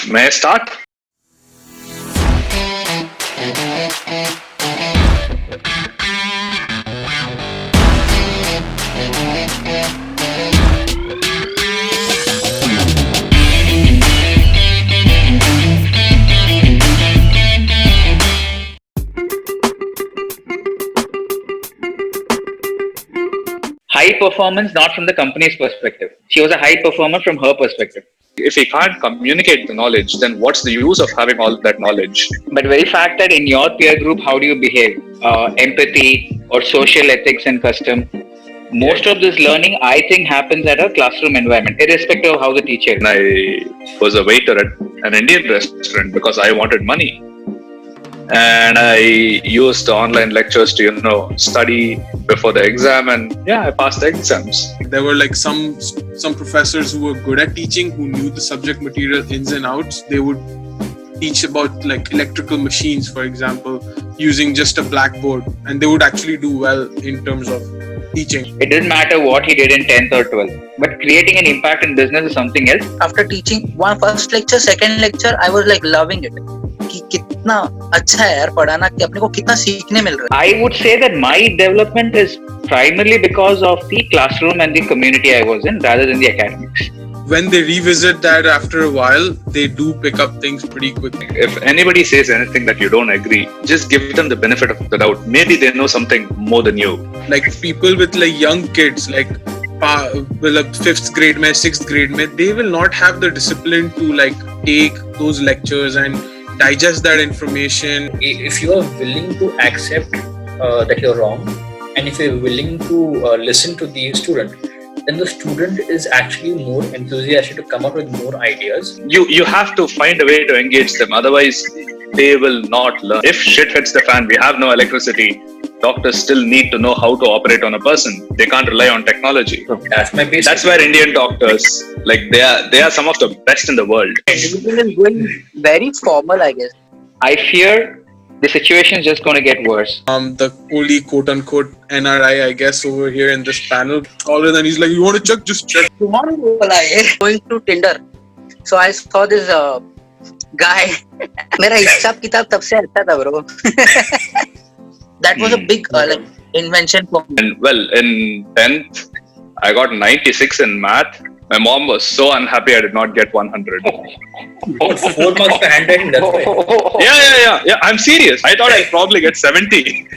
May I start? High performance, not from the company's perspective. She was a high performer from her perspective. If we can't communicate the knowledge, then what's the use of having all that knowledge? But very fact that in your peer group, how do you behave? Empathy or social ethics and custom. Most of this learning, I think, happens at a classroom environment, irrespective of how the teacher is. I was a waiter at an Indian restaurant because I wanted money. And I used online lectures to, study before the exam, and I passed the exams. There were like some professors who were good at teaching, who knew the subject material ins and outs. They would teach about like electrical machines, for example, using just a blackboard, and they would actually do well in terms of teaching. It didn't matter what he did in 10th or 12th, but creating an impact in business is something else. After teaching one first lecture, second lecture, I was like loving it. कि कितना अच्छा है यार पढ़ाना, कि अपने को कितना सीखने मिल रहा है. I would say that my development is primarily because of the classroom and the community I was in, rather than the academics. When they revisit that after a while, they do pick up things pretty quickly. If anybody says anything that you don't agree, just give them the benefit of the doubt. Maybe they know something more than you. Like people with like young kids, like fifth grade mein, sixth grade mein, they will not have the discipline to like take those lectures and digest that information. If you are willing to accept that you're wrong, and if you're willing to listen to the student, then the student is actually more enthusiastic to come up with more ideas. You have to find a way to engage them, otherwise they will not learn. If shit hits the fan, we have no electricity, doctors still need to know how to operate on a person. They can't rely on technology. That's my basic. That's where Indian doctors, like they are some of the best in the world. Everything is going very formal, I guess. I fear the situation is just going to get worse. The only quote unquote NRI, I guess, over here in this panel, all of them, he's like, you want to check? Just check. Going to Tinder. So I saw this guy. मेरा हिसाब किताब तब से अच्छा था, bro. That was a big invention for me. And well, in 10th, I got 96 in math. My mom was so unhappy I did not get 100. 4 marks for handwriting, that's why. Yeah. I'm serious. I thought I'd probably get 70.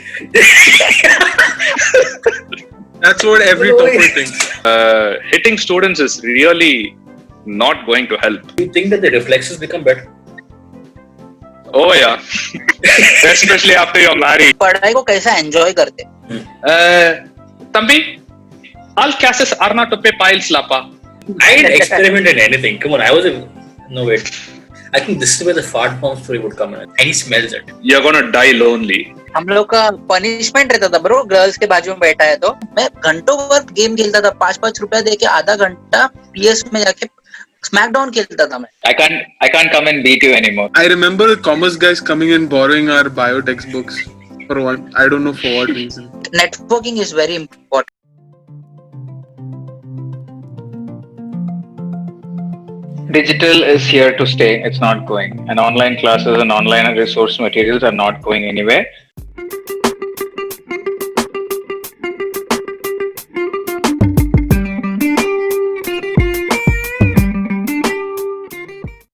That's what every topper thinks. Hitting students is really not going to help. Do you think that the reflexes become better? Oh yeah. Especially after you're married. पढ़ाई को कैसा enjoy करते? Tambi, all classes are not to pay piles lapa. I didn't experiment in anything. Come on, no wait. I think this is where the fart bomb story would come in. And he smells it. You're gonna die lonely. हम लोग का punishment रहता था, bro. Girls के बाजू में बैठा है तो मैं घंटों वर्ग गेम खेलता था. 5-5 रुपया देके आधा घंटा PS में जाके Smackdown खेलता था मैं. I can't come and beat you anymore. I remember the commerce guys coming and borrowing our bio textbooks for one. I don't know for what reason. Networking is very important. Digital is here to stay. It's not going. And online classes and online resource materials are not going anywhere.